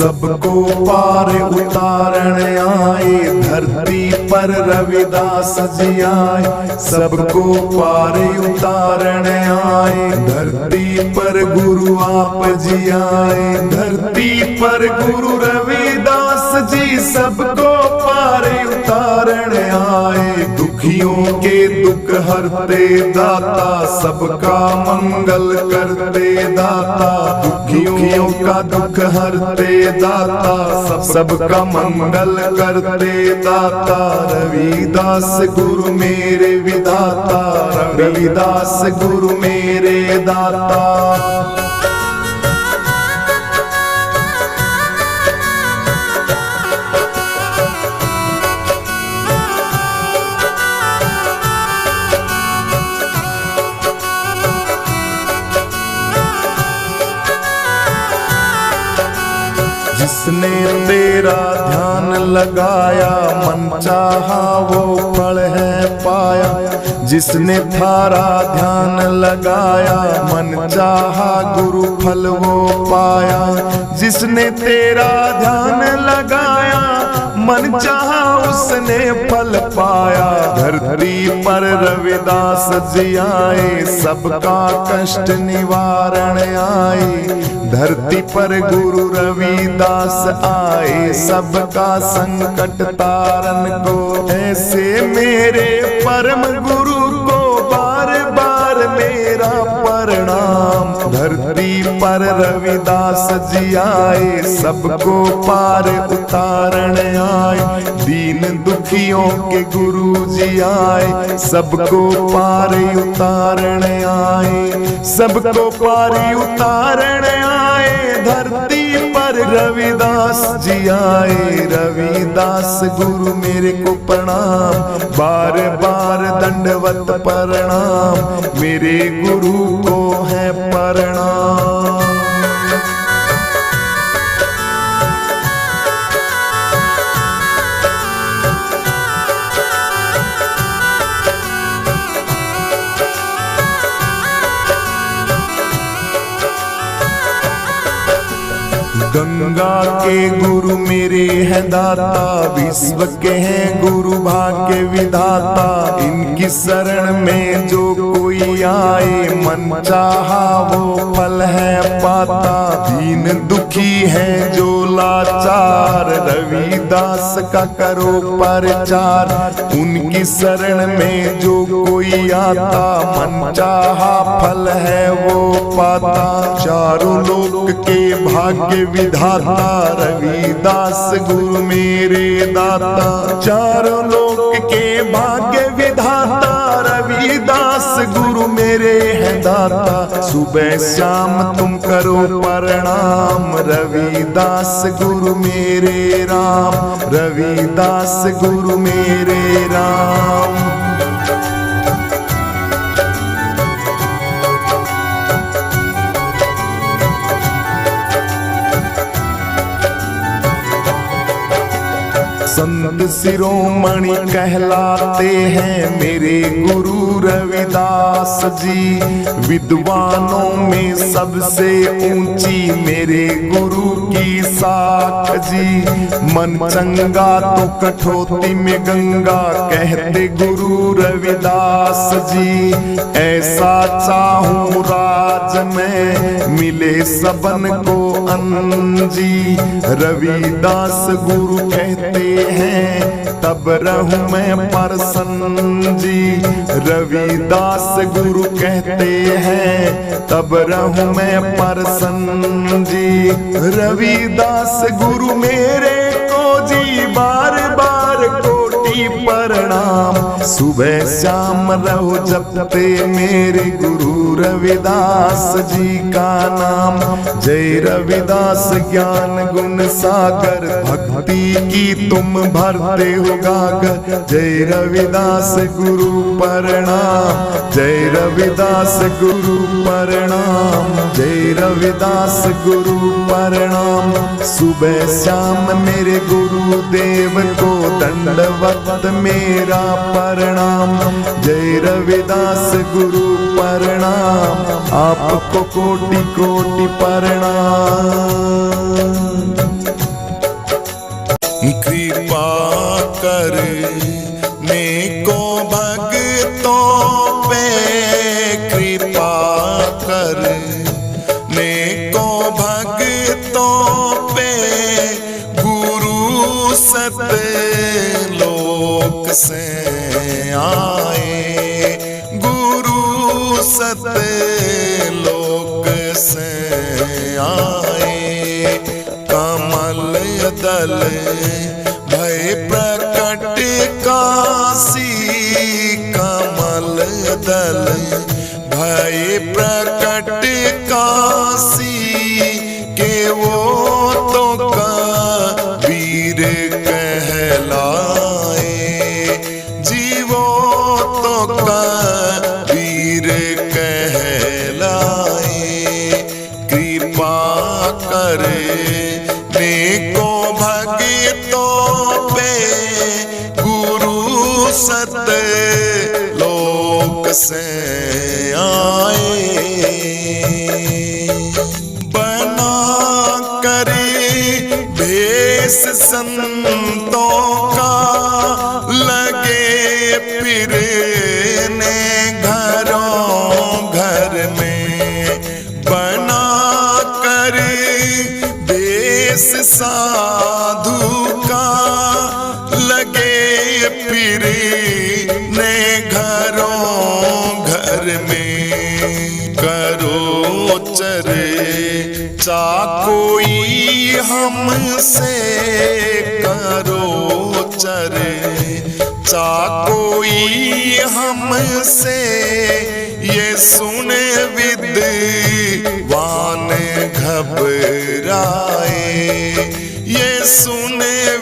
सबको पार उतारण आए, धरती पर रविदास जी आए। सबको पार उतारण आए, धरती पर गुरु आप जी आए। धरती पर गुरु रविदास जी सबको पार उतारण आए। दुखियों के दुख हरते दाता, सबका मंगल करते दाता। दुखियों का दुख हरते दाता, सबका मंगल करते दाता। रविदास गुरु मेरे विधाता, रविदास गुरु मेरे दाता। जिसने तेरा ध्यान लगाया, मन चाहा वो फल है पाया। जिसने थारा ध्यान लगाया, मन चाहा गुरु फल वो पाया। जिसने तेरा ध्यान लगाया, मन चाहा उसने फल पाया। धरती पर रविदास जी आए, सबका कष्ट निवारण आए। धरती पर गुरु रविदास आए, सबका संकट तारन को। ऐसे मेरे परम गुरु को बार बार मेरा प्रणाम। धरती पर रविदास जी आए, सबको पार उतारण आए। दीन दुखियों के गुरु जी आए, सबको पार उतारण आए। सबको पार उतारण आए, धरती पर रविदास जी आए। रविदास गुरु मेरे को प्रणाम, बार बार दंडवत प्रणाम। मेरे गुरु को है प्रणाम। गंगा के गुरु मेरे हैं दाता, विश्व के हैं गुरु भाग्य विधाता। इनकी शरण में जो कोई आए, मन चाहा वो फल है पाता। दीन दुखी है जो लाचार, रविदास का करो प्रचार। उनकी शरण में जो कोई आता, मन चाहा फल है वो पाता। चारों लोक के भाग्य विधाता, रविदास गुरु मेरे दाता। चारों लोक के भाग्य विधाता, रविदास गुरु मेरे हैं दाता। सुबह शाम तुम करो प्रणाम, रविदास गुरु मेरे राम। रविदास गुरु मेरे राम। संत शिरोमणि कहलाते हैं मेरे गुरु रविदास जी। विद्वानों में सबसे ऊंची मेरे गुरु की साख जी। मन चंगा तो कठौती में गंगा, कहते गुरु रविदास जी। ऐसा चाहूं राज में मिले सबन को अन्न जी। रविदास गुरु कहते हैं तब रहूं मैं प्रसन्न जी। रविदास गुरु कहते हैं तब रहूं मैं प्रसन्न जी। रविदास गुरु मेरे को जी बार बार कोटि प्रणाम। सुबह शाम रहो जपते मेरे गुरु रविदास जी का नाम। जय रविदास ज्ञान गुण सागर, भक्ति की तुम भरते हो गागर। जय रविदास गुरु प्रणाम, जय रविदास गुरु प्रणाम, जय रविदास गुरु प्रणाम। सुबह शाम मेरे गुरुदेव को दंडवत मेरा प्रणाम। जय रविदास गुरु प्रणाम, आपको कोटि कोटि प्रणाम। करने को भक्तों पे कृपा करने को भक्तों पे गुरु सतलोक से आए, गुरु सतलोक से आए। कमल दल भय प्रकट काशी, कमल दल भय प्रकट काशी के वो तो कबीर कहलाए, जीवो तो कबीर कहलाए। कृपा करने को भक्तों पे गुरु सतलोक से आए। बना करे भेष संतों का लगे फिरने घरों घर में, बना कर भेष साधु का लगे फिरने घरों घर में। करो चर्चा कोई हमसे, करो चर्चा कोई हमसे, ये सुन विद्वान घबराए, ये सुन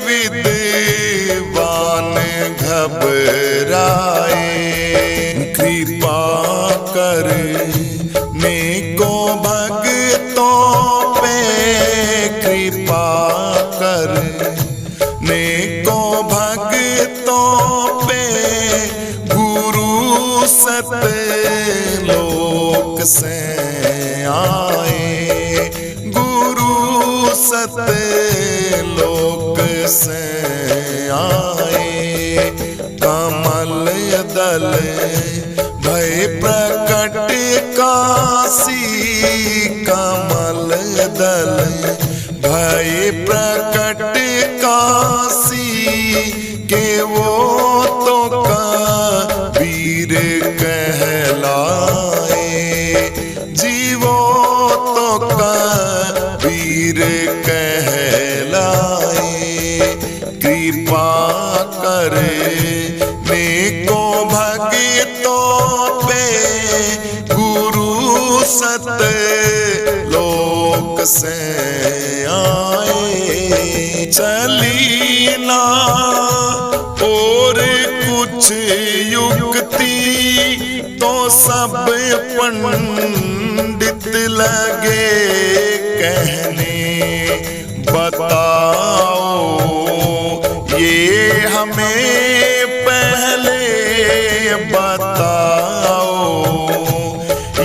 विद्वान घबराए। कृपा करने को भक्तों पे कृपा करने को भक्तों पे गुरु सतलोक से आए, गुरु सतलोक से आए। कमल दल भय प्रकट काशी, कमल दल भय प्रकट काशी के वो तो कबीर कहलाए, जीवो तो कबीर कहलाए। कृपा करने को भक्तों पे गुरु सतलोक से आए। चली ना और कुछ युक्ति तो सब पंडित लगे कहने, बताओ ये हमें पहले बताओ,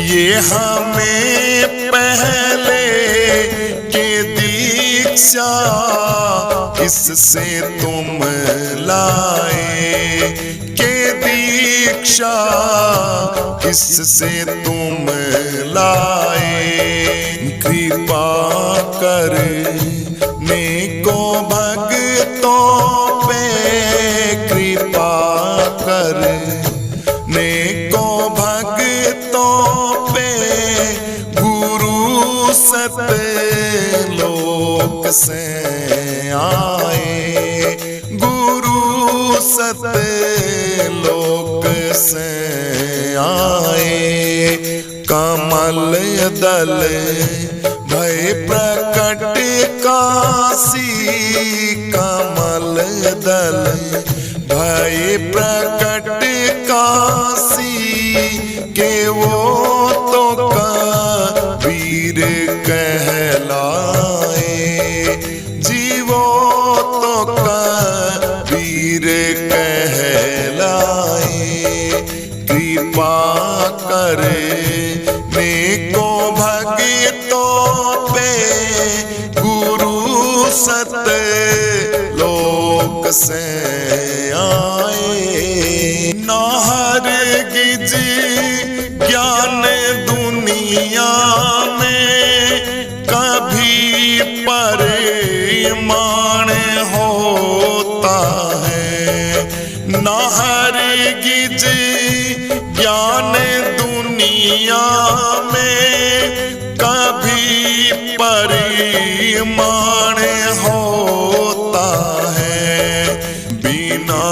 ये हमें पहले के दीक्षा किससे तुम लाए, के दीक्षा किससे तुम लाए। कृपा करने को भक्तों पे कृपा करने को भक्तों पे गुरु सतलोक से आए, गुरु सतलोक से आए। कमल दल भय प्रकट काशी, कमल दल भय प्रकट काशी के वो तो कबीर कहलाए, जीवो तो कबीर कहलाए। कृपा करने को भक्तों पे गुरु सतलोक लोक से आए। ना हरगिज ज्ञान दुनिया में कभी परिमाण होता है। ना हरगिज ज्ञान दुनिया में कभी परिमाण होता है। बिना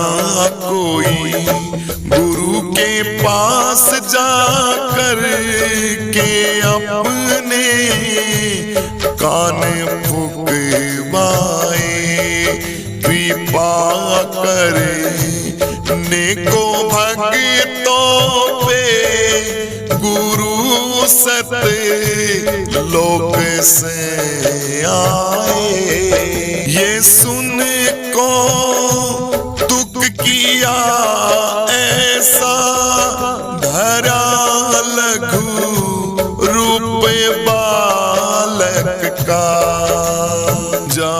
कोई गुरु के पास जाकर के अपने कान फुकवाए। कृपा करे नेको भक्तों पे गुरु सत्य लोक से आए। ये सुन को तुक किया ऐसा धरा लघु रूप बालक का। जा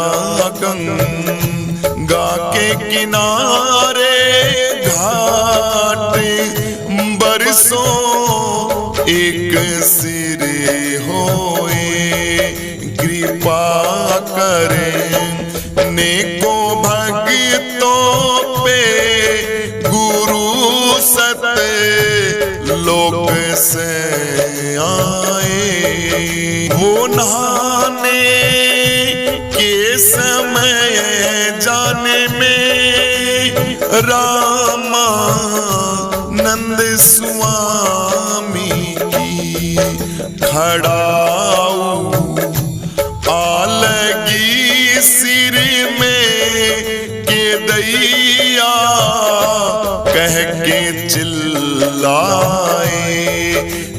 गंगा के किनारे घाट बरसों एक सिरे होए। कृपा करें नेको भक्तों पे गुरु सत्य लोक से आए। वो नहाने के समय जाने में रामानंद स्वामी की खड़ाऊ आलगी सिर में के दैया कह के चिल्लाए।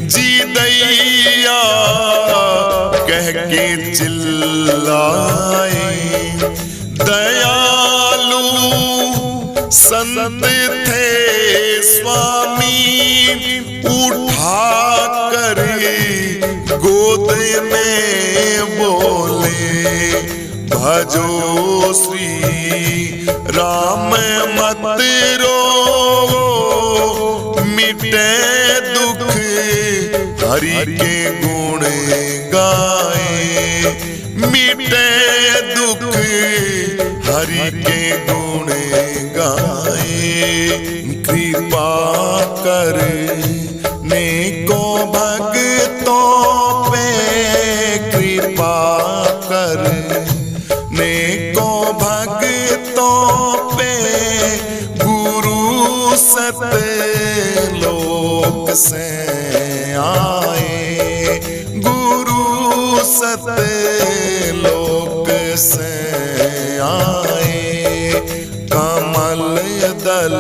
जी दैया कह के चिल्लाए। दयालु संत थे स्वामी उठा कर गोद में बोले। भजो श्री राम मत रो मिटे दुख हरि के गुण गाए। मिटे दुख हरि के गुण गाए। कृपा कर नेको भक्तों पे कृपा कर नेको भक्तों पे गुरु सत्य लोक से आए। गुरु सत्य लोक से आए। कमल दल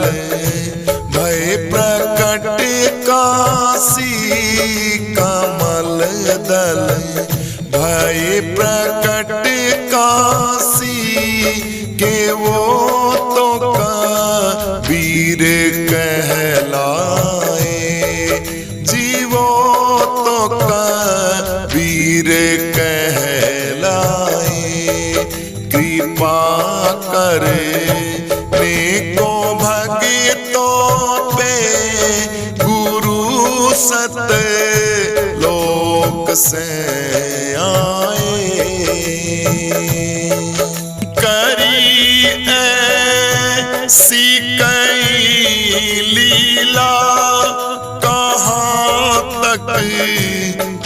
भय प्रकट काशी। कमल दल भय प्रकट काशी के वो तो कबीर कहलाए। जीवो तो कबीर कहलाए। कृपा करे नेको भक्तों पे गुरु सत्य लोक से आए। करी ऐसी कई लीला कहाँ तक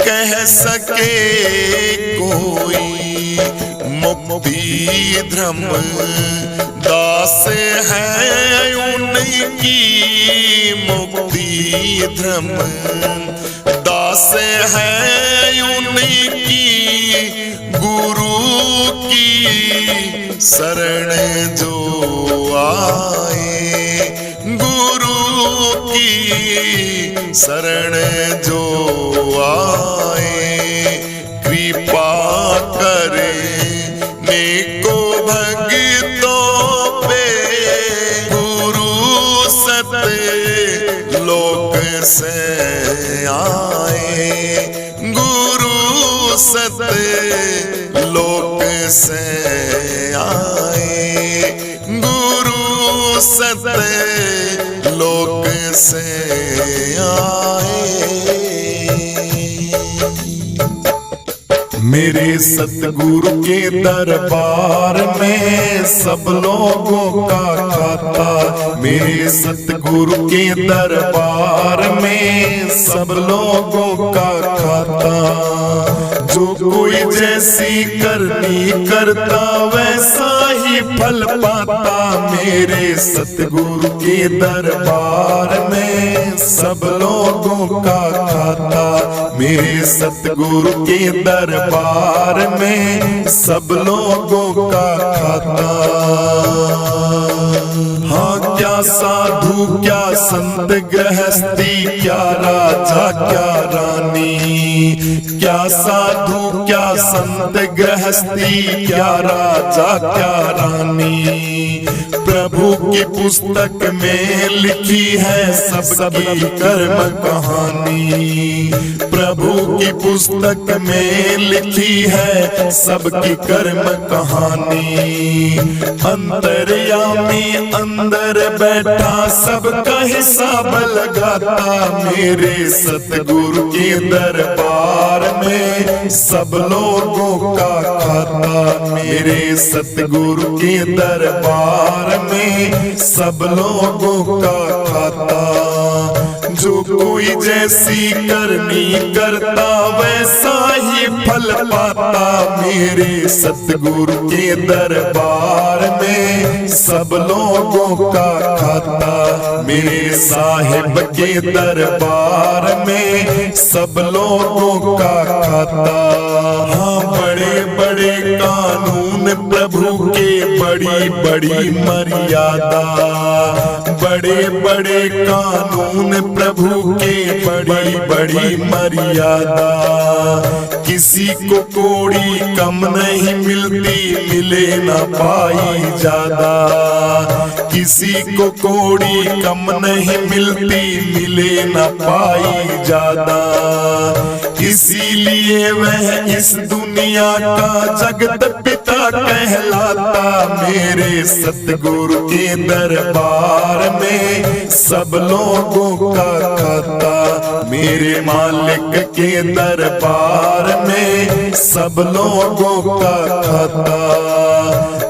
कह सके कोई। मुक्ति धर्म दास है उनकी। मुक्ति धर्म दास है उनकी। गुरु की शरण जो आए। गुरु की शरण जो आए। कृपा करे नेको भक्तों पे गुरु सत्य लोक से आए। गुरु सत्य लोक से आए। सत्य लोक से आए। मेरे सतगुरु के दरबार में सब लोगों का खाता, मेरे सतगुरु के दरबार में सब लोगों का खाता। जो कोई जैसी करनी करता वैसा ही फल पाता, मेरे सतगुरु के दरबार में सब लोगों का खाता, मेरे सतगुरु के दरबार में सब लोगों का खाता। हाँ क्या साधु क्या संत गृहस्थी, क्या राजा क्या रानी, क्या साधु क्या संत गृहस्थी, क्या राजा क्या रानी। प्रभु की पुस्तक में लिखी है सबकी कर्म कहानी, प्रभु की पुस्तक में लिखी है सबकी कर्म कहानी। अंतर्यामी अंदर बैठा सबका हिसाब लगाता, मेरे सतगुरु के दरबार में सब लोगों का खाता, मेरे सतगुरु के दरबार में सब लोगों का खाता। जो कोई जैसी करनी करता वैसा ही फल पाता, मेरे सतगुरु के दरबार में सब लोगों का खाता, मेरे साहिब के दरबार में सब लोगों का खाता। हाँ बड़े बड़े कानून प्रभु के बड़ी बड़ी मर्यादा, बड़े बड़े कानून प्रभु के बड़ी बड़ी मर्यादा। किसी को कोड़ी कम नहीं मिलती, मिले ना पाई ज्यादा, किसी को कोड़ी कम नहीं मिलती, मिले ना पाई ज्यादा। इसीलिए वह इस दुनिया का जगत पिता कहलाता, मेरे सतगुरु के दरबार में सब लोगों का खाता, मेरे मालिक के दरबार में सब लोगों का खाता।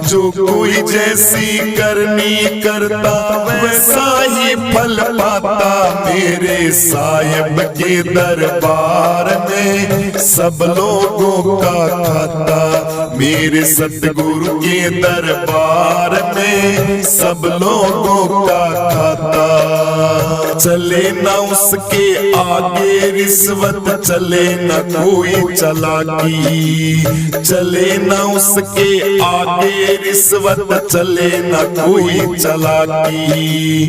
जो कोई जैसी करनी करता वैसा ही फल पाता, मेरे साहिब के दरबार में सब लोगों का खाता, मेरे सतगुरु के दरबार में सब लोगों का खाता। चले न उसके आगे रिश्वत, चले न कोई चालाकी, चले न उसके आगे रिश्वत, चले न कोई चालाकी।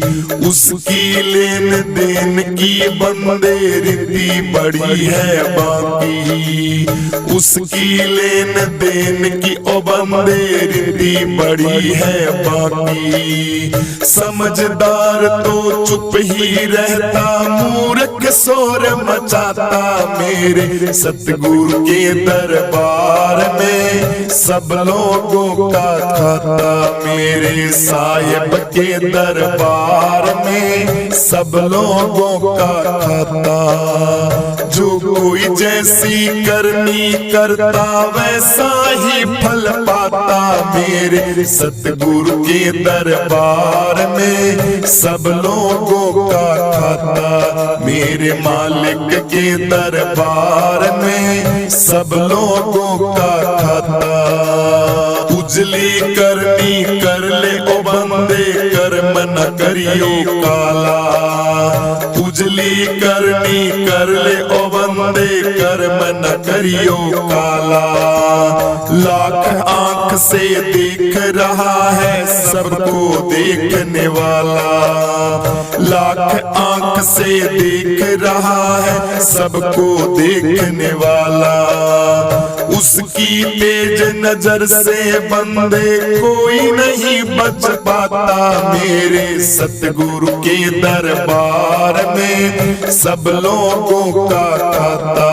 उसकी लेन देन की बंदे रीति बड़ी है बाकी, उसकी लेन देन की ओ बंदे रीति बड़ी है बाकी। समझदार तो चुप ही रहता, मूर्ख शोर मचाता, मेरे सतगुरु के दरबार में सब लोगों का खाता, मेरे साहिब के दरबार में सब लोगों का खाता। जो कोई जैसी करनी करता वैसा ही फल पाता, मेरे सतगुरु के दरबार में सब लोगों का खाता, मेरे मालिक के दरबार में सब लोगों का खाता। उजली करनी कर ले ओ बंदे, कर्म न करियो काला, उजली करनी कर ले ओ बंदे, कर्म न करियो काला। लाख आंख से देख रहा है सबको देखने वाला, लाख आंख से देख रहा है सबको देखने वाला। उसकी तेज नजर से बंदे कोई नहीं बच पाता, मेरे सतगुरु के दरबार में सब लोगों का खाता,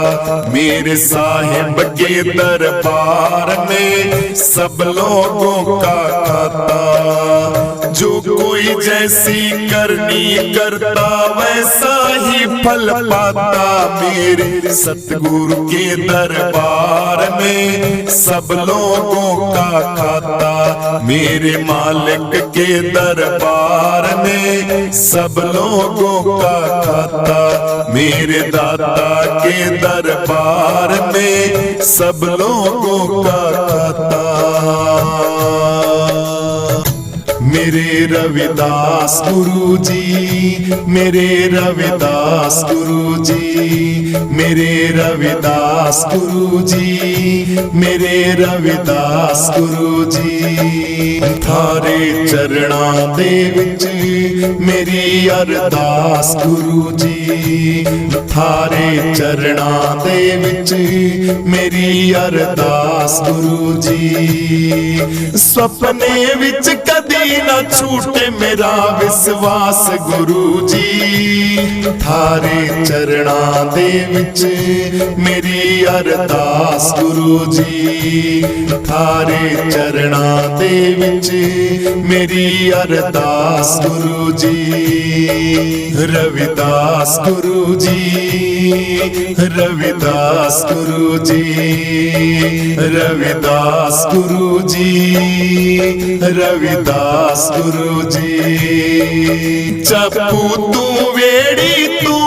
मेरे साहिब के दरबार में सब लोगों का खाता। जो कोई जैसी करनी करता वैसा ही फल पाता। मेरे सतगुरु के दरबार में सब लोगों का खाता। मेरे मालिक के दरबार में सब लोगों का खाता। मेरे दाता के दरबार में सब लोगों का खाता। मेरे रविदास गुरु जी, मेरे रविदास गुरु जी, मेरे रविदास गुरु जी, मेरे रविदास गुरु जी। थारे चरणां दे विच मेरी अरदास गुरु जी। थारे चरणां दे विच मेरी अरदास गुरु जी। सपने विच कदी ना छूटे मेरा विश्वास गुरु जी। थारे चरणां दे विच मेरी अरदास गुरु जी। थारे चरणां दे विच मेरी अरदास गुरु जी। रविदास गुरु जी, रविदास गुरु जी, रविदास गुरु जी, रविदास गुरु जी। चप्पू तू वेड़ी तू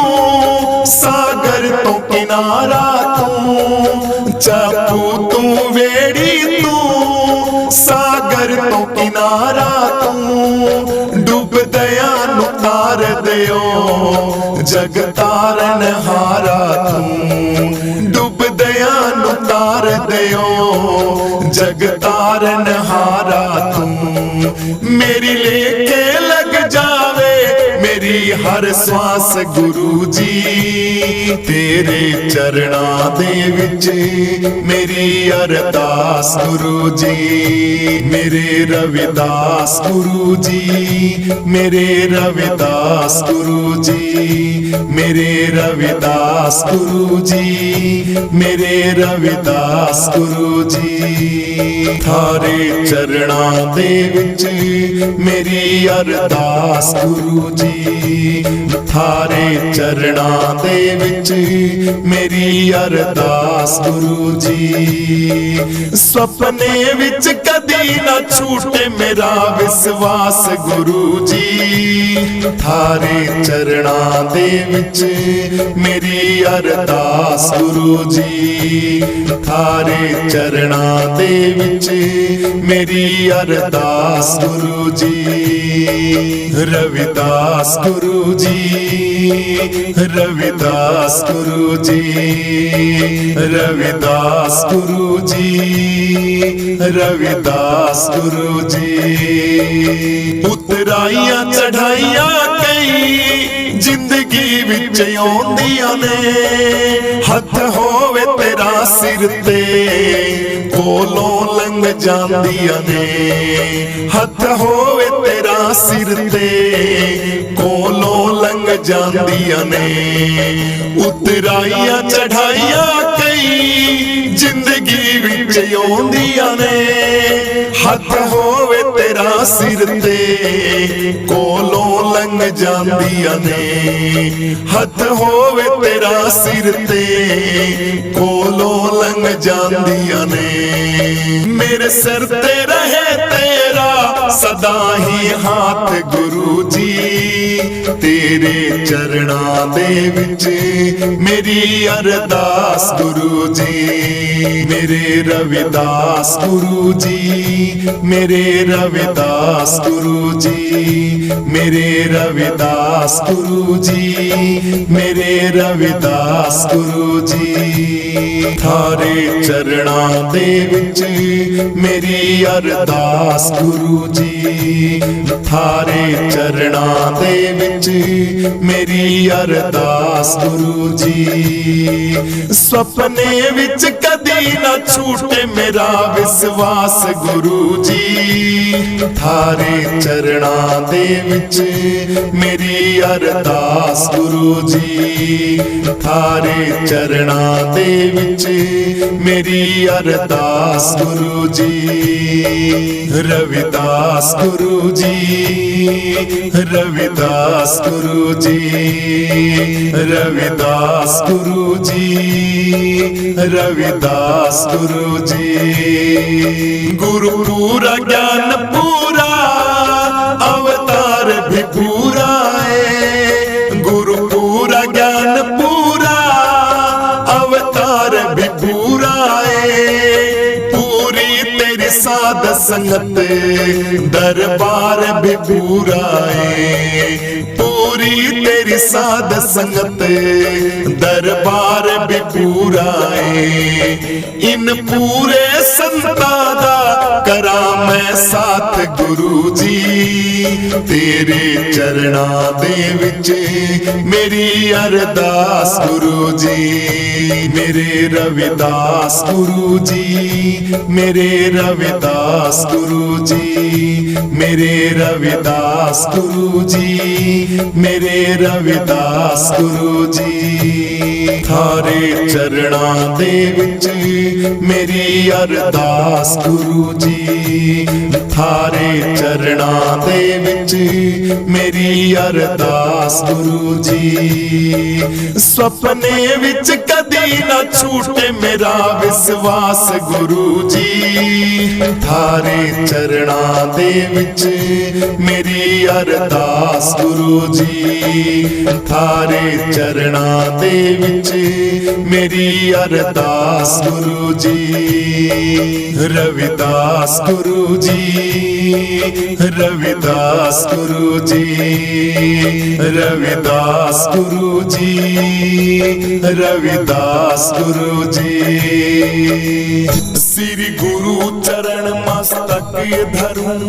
सागर तो किनारा तू। चप्पू तू वेड़ी तू सागर तो किनारा तू। डूब दया नु तार दियो जग तारन हारा तू। डूब दया नु तार दियो जग तारन हारा तू। मेरी लेके लग जावे मेरी हर श्वास गुरु जी। तेरे चरणां दे विच मेरी अरदास गुरु जी। मेरे रविदास गुरु जी, मेरे रविदास गुरु जी, मेरे रविदास गुरु जी, मेरे रविदास गुरु जी। थारे चरणां दे विच मेरी अरदास गुरु जी। थारे चरणां दे विच मेरी अरदास गुरु जी। सपने विच कदी ना छूटे मेरा विश्वास गुरु जी। थारे चरणां दे विच मेरी अरदास गुरु जी। थारे चरणां दे विच मेरी अरदास गुरु जी। रविदास गुरु जी, रविदास गुरु जी, रविदास गुरु जी, रविदास गुरु जी। उतराइयां चढ़ाइयां कई जिंदगी विच आउंदियां ने। हथ होवे तेरा सिर ते कोलों लंघ जांदियां ने। हथ होवे तेरा सिर ते कोलों लंघ जांदियां ने। उतराइयां चढ़ाइयां कई जिंदगी विच आउंदियां ने। हथ होवे तेरा सिर ते कोलों लंघ जांदियां ने। हथ होवे तेरा सिर ते कोलों लंघ जांदियां ने। मेरे सिर ते रहे तेरा सदा ही हाथ गुरु जी। तेरे चरणां दे विच मेरी अरदास गुरु जी। मेरे रविदास गुरु जी, मेरे रविदास गुरु जी, मेरे रविदास गुरु जी, मेरे रविदास गुरु जी। थारे चरणां दे विच मेरी अरदास गुरु जी। थारे चरणां दे विच मेरी अरदास गुरु जी। सपने विच कदी ना छूटे मेरा विश्वास गुरु जी। थारे चरणां दे विच मेरी अरदास गुरु जी, थारे चरणां दे विच मेरी अरदास गुरु जी। रविदास गुरु जी, रविदास गुरु जी, रविदास गुरु जी, रविदास गुरु जी। गुरु पूरा ज्ञान पूरा अवतार भी पूरा है, गुरु पूरा ज्ञान पूरा अवतार भी पूरा है। पूरी तेरी साध संगत दरबार भी पूरा है, पूरी तेरी साध संगत दरबार भी पूरा है। इन पूरे संता दा करा मैं साथ गुरु जी, तेरे चरणां दे विच मेरी अरदास गुरु जी। मेरे रविदास गुरु जी, मेरे रविदास गुरु जी, मेरे रविदास गुरु जी, मेरे रविदास गुरु जी। थारे चरणां दे विच मेरी अरदास गुरु जी, थारे चरणां दे विच मेरी अरदास गुरु जी। सपने विच कदी ना छूटे मेरा विश्वास गुरु जी, थारे चरणां दे विच मेरी अरदास गुरु जी, थारे चरणां दे विच मेरी अरदास गुरु जी। रविदास गुरु जी, रविदास गुरु जी, रविदास गुरु जी, रविदास गुरु जी। श्री गुरु चरण मस्तक धरूं,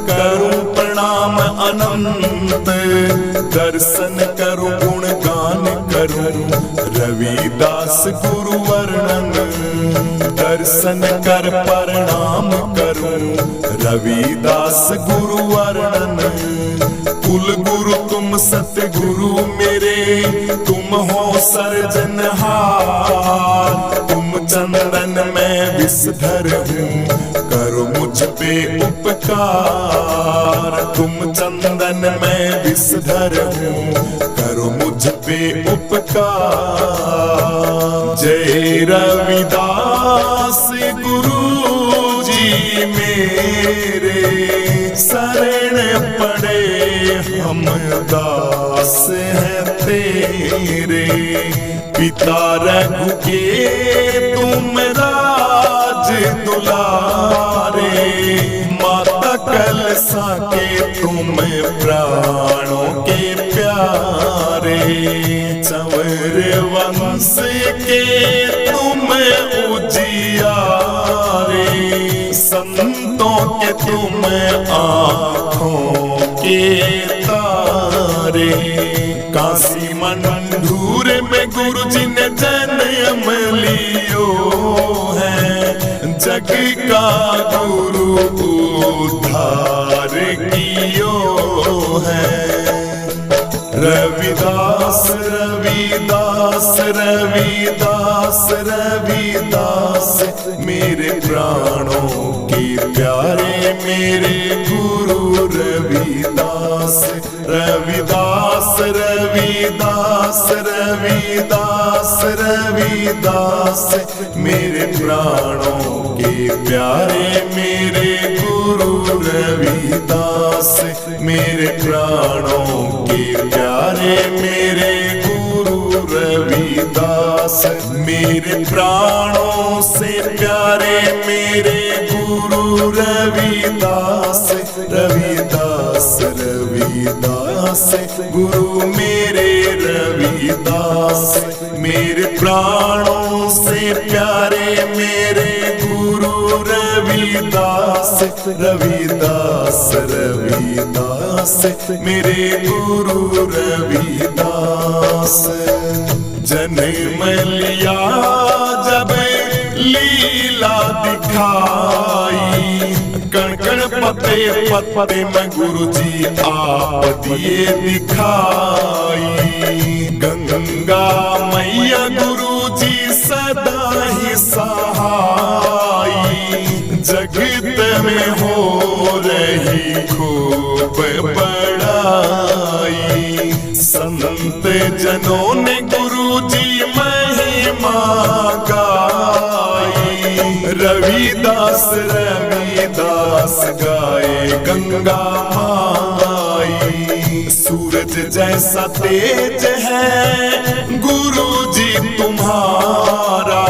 करूं प्रणाम अनंत, दर्शन करूं गुणगान करूं रविदास गुरु वर्णन, दर्शन कर प्रणाम करूं रविदास गुरु वर्णन। कुल गुरु तुम सतगुरु मेरे, तुम हो सर्जनहार, तुम चंदन में विषधर हूँ, करो मुझ पे उपकार। तुम चंदन में विषधर हूँ, करो मुझ पे उपकार। जय रविदास गुरु जी मेरे, शरण पड़े हम दास हैं तेरे। पिता रघु के तुम राज दुलारे, माता कलसा के तुम प्राणों के प्यारे। चंवर वंश के तुम उजियारे, संतों के तुम आँखों के तारे। काशी मंडूर में गुरु जी ने जन्म लियो है, जग का गुरु उद्धार कियो है। रविदास रविदास रविदास रविदास, मेरे प्राणों के प्यारे मेरे गुरु रविदास। रविदास रविदास रविदास रविदास, मेरे प्राणों के प्यारे मेरे गुरु रविदास। मेरे प्राणों के प्यारे मेरे गुरु रविदास। मेरे प्राणों से प्यारे मेरे गुरु रविदास। रविदास रविदास गुरु मेरे रविदास। मेरे प्राणों से प्यारे मेरे गुरु रविदास। रविदास रविदास मेरे गुरु रविदास। जन्म लिया जब लीला दिखाई, कण कण पते पते में गुरुजी आप दिए दिखाई। गंगा मैया गुरुजी सदा ही सहाई। जगत में हो रही खूब बड़ाई। संत जनों ने गुरुजी महिमा गाई। रविदास गाए गंगा माई। सूरज जैसा तेज है गुरुजी तुम्हारा।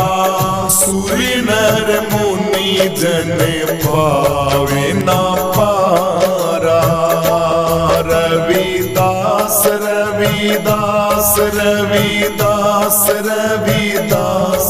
सूर्य नर मुनि जन पावे ना पारा। रविदास रविदास रविदास रविदास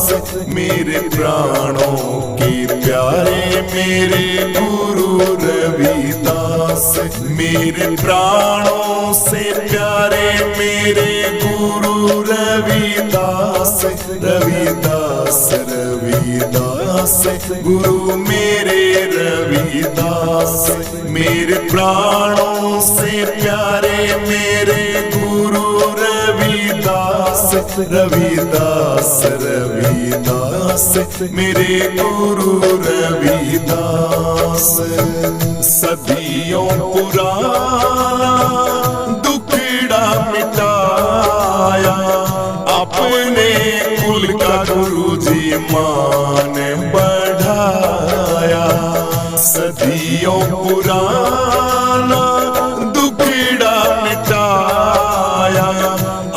मेरे प्राणों के प्यारे मेरे गुरु रविदास। मेरे प्राणों से प्यारे मेरे गुरु रविदास। रविदास रविदास गुरु मेरे रविदास। मेरे प्राणों से प्यारे मेरे गुरु रविदास। रविदास रविदास मेरे गुरु रविदास। सदियों पुराना दुखड़ा मिटाया। अपने कुल का गुरुजी मान बढ़ाया। सदियों पुराना दुखड़ा मिटाया।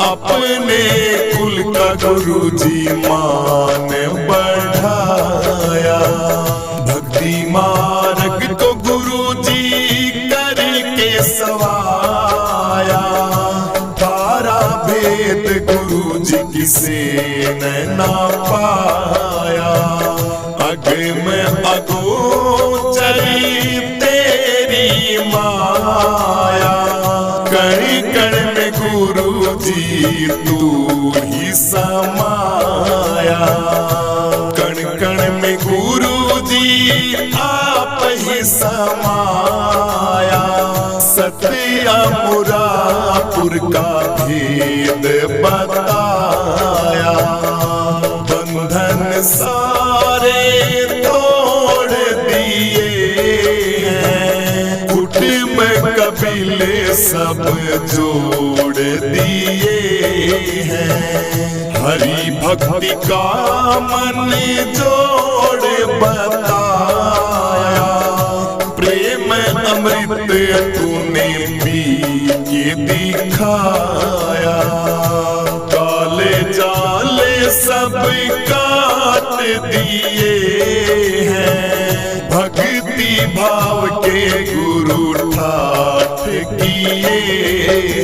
अपने कुल का गुरुजी मान बढ़ाया। भक्ति मार्ग को गुरुजी करके सवाया। तारा भेद गुरुजी किसे न ना पाया। अगम अगोचरी तेरी माया। कण कण में गुरुजी तू ही समाया। कण कण में गुरुजी आप ही समाया। सत्या मुरापुर का भेद बताया। बंधन सारे तोड़ दिए हैं। कुटुंब कबीले सब जोड़ दिए हैं। हरि भक्ति का मन जोड़ बताया। प्रेम अमृत तूने पी के दिखाया। काले जाले सब काट दिए हैं। भक्ति भाव के गुरु ठाठ किए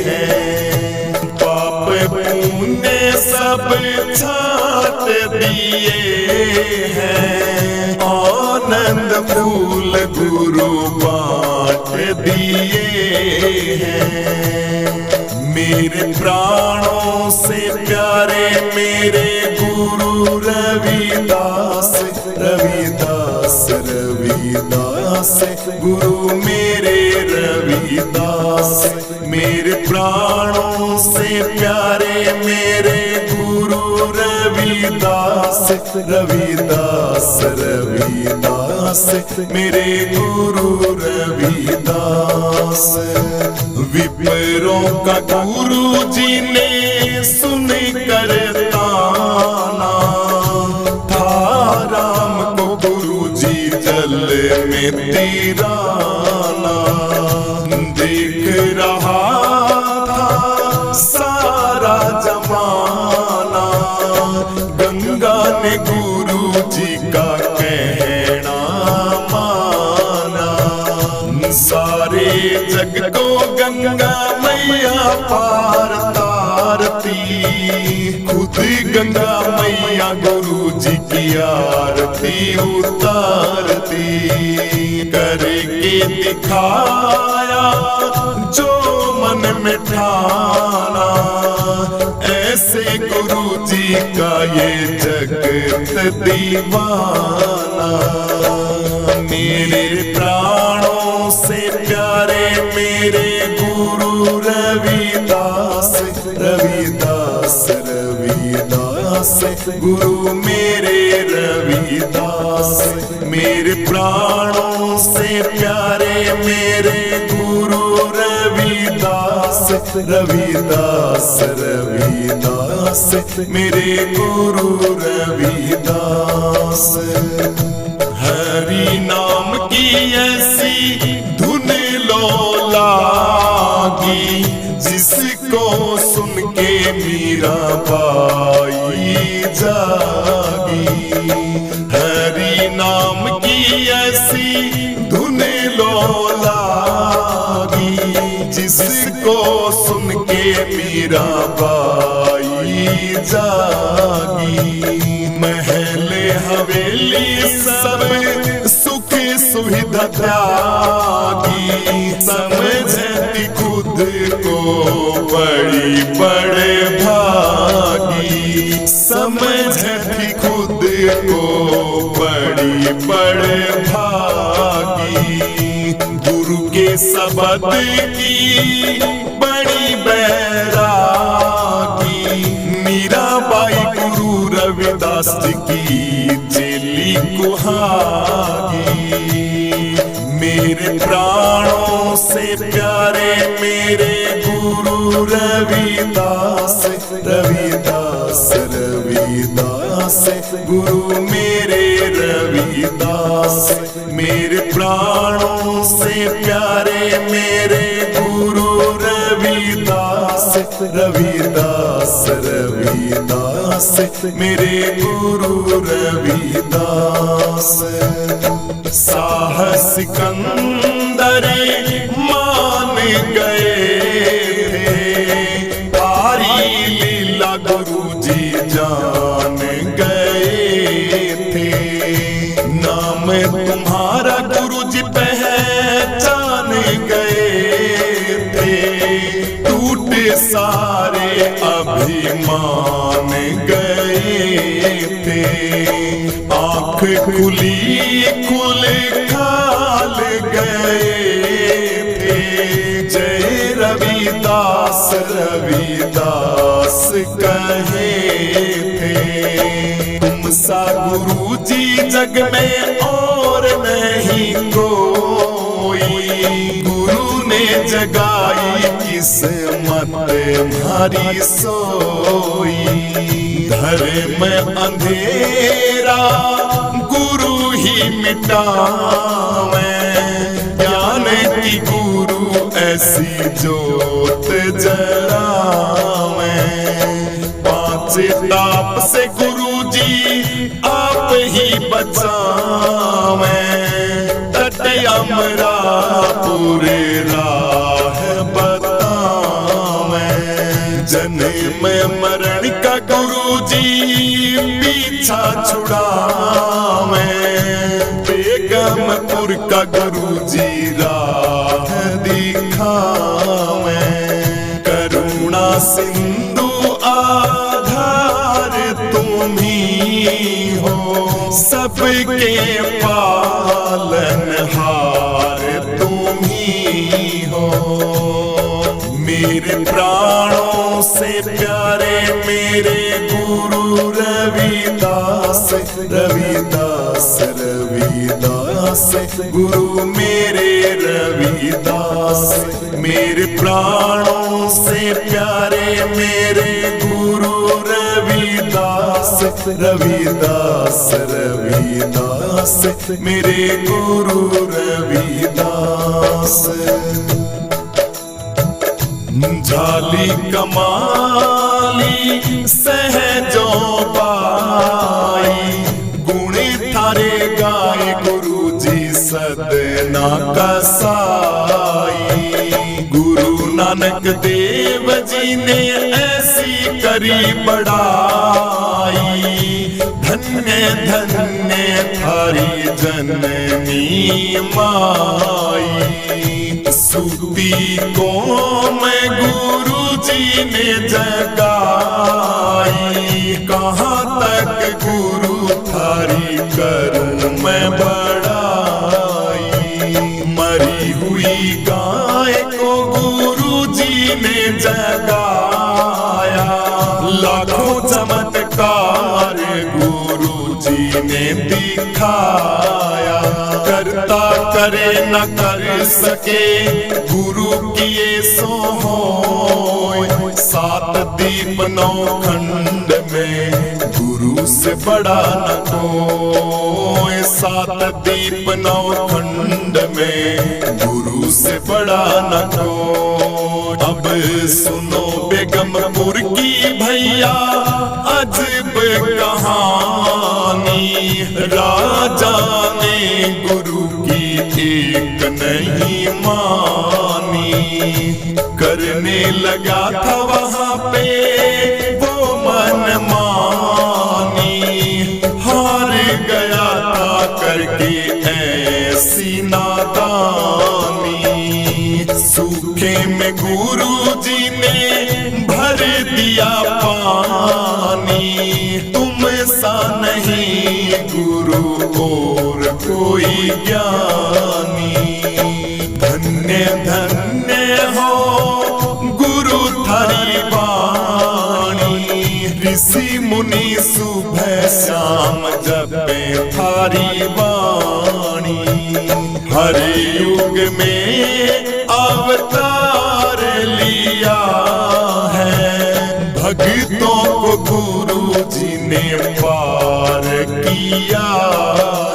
हैं। पाप पुण्य सब छाट दिए हैं। आनंद फूल गुरु बांट दिए हैं। मेरे प्राणों से प्यारे मेरे गुरु रविदास। रविदास रविदास गुरु मेरे रविदास। मेरे प्राणों से प्यारे मेरे गुरु रविदास। रविदास रविदास मेरे गुरु रविदास। विप्रों का गुरुजी ने सुन कर ताना। था राम को गुरुजी जल में तीराना। देख रहा था सारा जमाना। गंगा ने गुरुजी का कहना माना। सारे जग को गंगा मैया पार तारती। खुद गंगा मैया गुरुजी की आरती उतारती। करके दिखाया जो मन में ठाना। ऐसे गुरुजी का ये जगत दीवाना। मेरे प्राणों गुरु मेरे रविदास। मेरे प्राणों से प्यारे मेरे गुरु रविदास, रविदास रविदास मेरे गुरु रविदास। हरि नाम की ऐसी धुन लो लागी, जिसको सुन के मीराबाई जागी। हरि नाम की ऐसी धुन लो लागी, जिसको सुन के मीराबाई जागी। महल हवेली सब सुख सुविधा त्यागी, समझती खुद को बड़ी बड़े भागी। समझती खुद को बड़ी बड़े भागी। गुरु के शब्द की बड़ी बैरागी, मीराबाई गुरु रविदास की चेली कुहागी। मेरे प्राणों से प्यारे मेरे गुरु रविदास, रविदास रविदास गुरु मेरे रविदास। मेरे प्राणों से प्यारे मेरे गुरु रविदास, रविदास रविदास मेरे गुरु रविदास। साहस सिकंदर मान गए थे, पारी लीला गुरुजी जान गए थे। नाम तुम्हारा गुरुजी पहचान गए थे, टूटे सारे अभिमान गए थे। आँख खुली खुल खाल गए थे, जय रविदास रविदास कहे थे। तुम सा गुरुजी जग में और नहीं कोई, गुरु ने जगाई किस्मत हमारी सोई। धर्म अंधेरा गुरु ही मिटावे, ज्ञान की गुरु ऐसी जोत जरावे। पांच ताप से गुरु जी आप ही बचावे, तट अमरा पूरे राह बतावे। जन्म मरण का गुरु जी पीछा छुड़ावे, बेगमपुर का गुरु जी राह दिखावे। करुणा सिंधु आधार तुम ही हो, सबके पालनहार तुम ही हो। मेरे प्राणों से प्यारे मेरे गुरु रविदास, रविदास रविदास गुरु मेरे रविदास। मेरे प्राणों से प्यारे मेरे गुरु रविदास, रविदास रविदास मेरे गुरु रविदास। झाली कमाली सहजों पाई, गुण थारे गाय गुरु जी सदना कसाई। गुरु नानक देव जी ने ऐसी करी बड़ाई, धन्य धन्य थारी जननी माई। सूती को मैं गुरु जी ने जगाई, कहाँ तक गुरु थारी करूं मैं बड़ाई। मरी हुई गाय को गुरु जी ने जगाया, लाखों चमत्कार दिखाया। करता करे न कर सके गुरु किए सो होय। 7 दीप 9 खंड में गुरु से बड़ा न कोई। 7 दीप 9 खंड में गुरु से बड़ा न कोई। अब सुनो बेगमपुर की भैया अजब कहानी। राजा ने गुरु की एक नहीं मानी। करने लगा था वहां पे वो मनमानी। हार गया था करके ऐसी नादानी। सूखे में गुरु जी ने भर दिया पानी। तुम सा नहीं गुरु और कोई ज्ञानी। धन्य धन्य हो गुरु थारी वाणी। ऋषि मुनि सुबह शाम जपे थारी वाणी। हर युग में अवतार लिया है। भक्तों को गुरु जी ने पार किया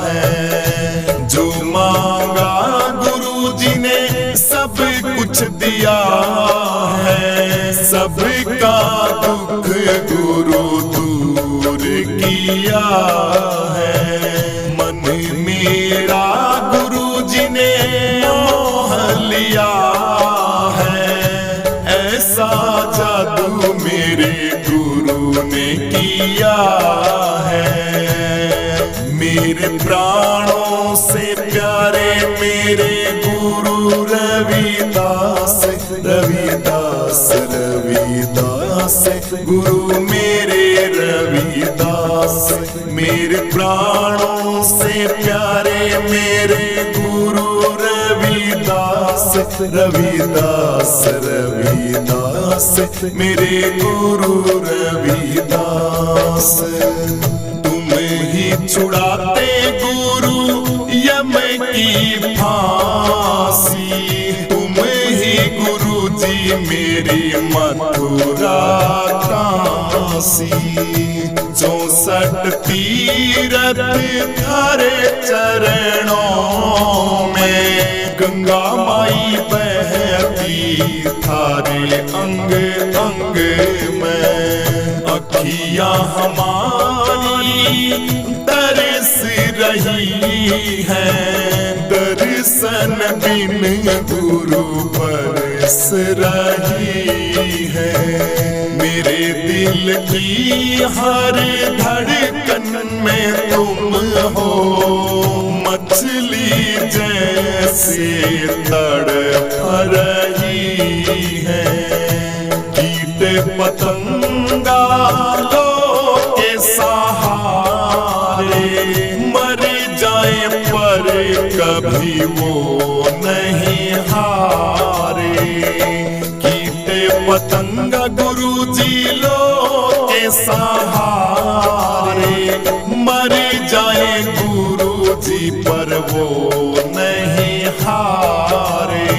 है। जो मांगा गुरु जी ने सब कुछ दिया है। सबका दुख गुरु दूर किया है। मन मेरा गुरु जी ने मोह लिया है। ऐसा जादू मेरे गुरु ने किया है। मेरे प्राणों से प्यारे मेरे गुरु रविदास। रविदास रविदास गुरु मेरे रविदास। मेरे प्राणों से प्यारे मेरे गुरु रविदास। रविदास रविदास मेरे गुरु रविदास। तुम ही छुड़ाते गुरु यम की फांसी। तुम ही गुरु जी मेरी मथुरा काशी। 64 तीरथ थारे चरणों में। गंगा माई बहती थारे अंग अंग में। अखियां हमारी तरस रही है। दर्शन बिन गुरु बरस रही है। मेरे दिल की हर धड़कन में तुम हो। मछली जैसे तड़प रही है। कीट पतंगा लो के सहारे। मर जाए पर कभी वो नहीं हारे। कीट पतंगा गुरु जी लो के सहारे। मर जाए गुरु जी पर वो नहीं हारे।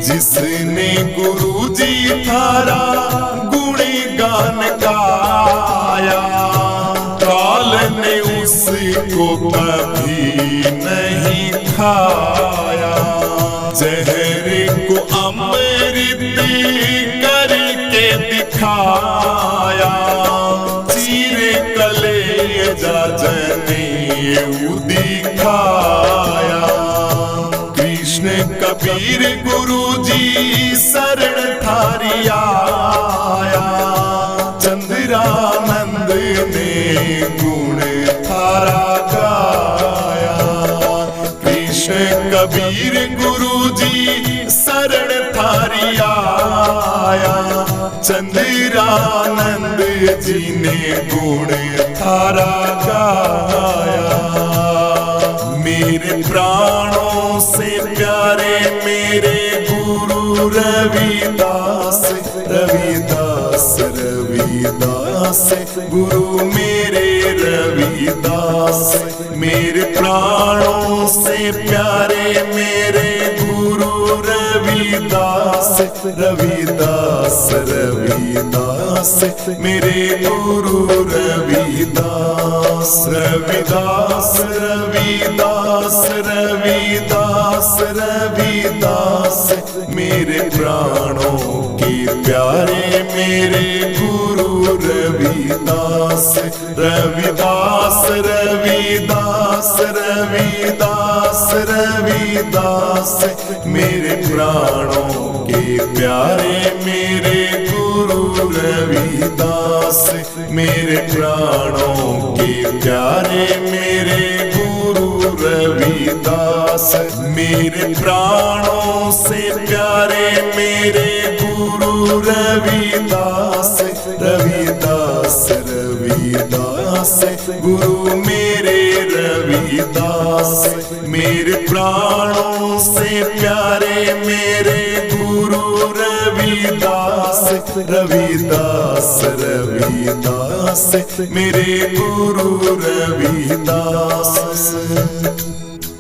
जिसने गुरु जी थारा गुणगान गाया। काल ने उसको कभी नहीं खाया। जहर को अमृत करके दिखाया। चीर कलेजा जनेऊ दिखाया। कृष्ण कबीर गुरु जी शरण थारी आया। चंद्रानंद ने गुण थारा गाया। कृष्ण कबीर गुरु जी शरण थारी आया। चंद्रानंद जी ने गुण थारा गाया। मेरे प्राणों से प्यारे मेरे गुरु रविदास। रविदास रविदास रविदास गुरु मेरे रविदास, मेरे प्राणों से प्यारे मेरे गुरु रविदास, रविदास रविदास मेरे गुरु रविदास, रविदास रविदास रविदास रविदास मेरे प्राणों के प्यारे मेरे गुरु रविदास, रविदास रविदास रविदास रविदास मेरे प्राणों के प्यारे मेरे गुरु रविदास, मेरे प्राणों के प्यारे मेरे गुरु रविदास, मेरे प्राणों से प्यारे मेरे गुरु रविदास, रविदास रविदास गुरु मेरे रविदास, मेरे प्राणों से प्यारे मेरे गुरु रविदास, रविदास रविदास मेरे गुरु रविदास।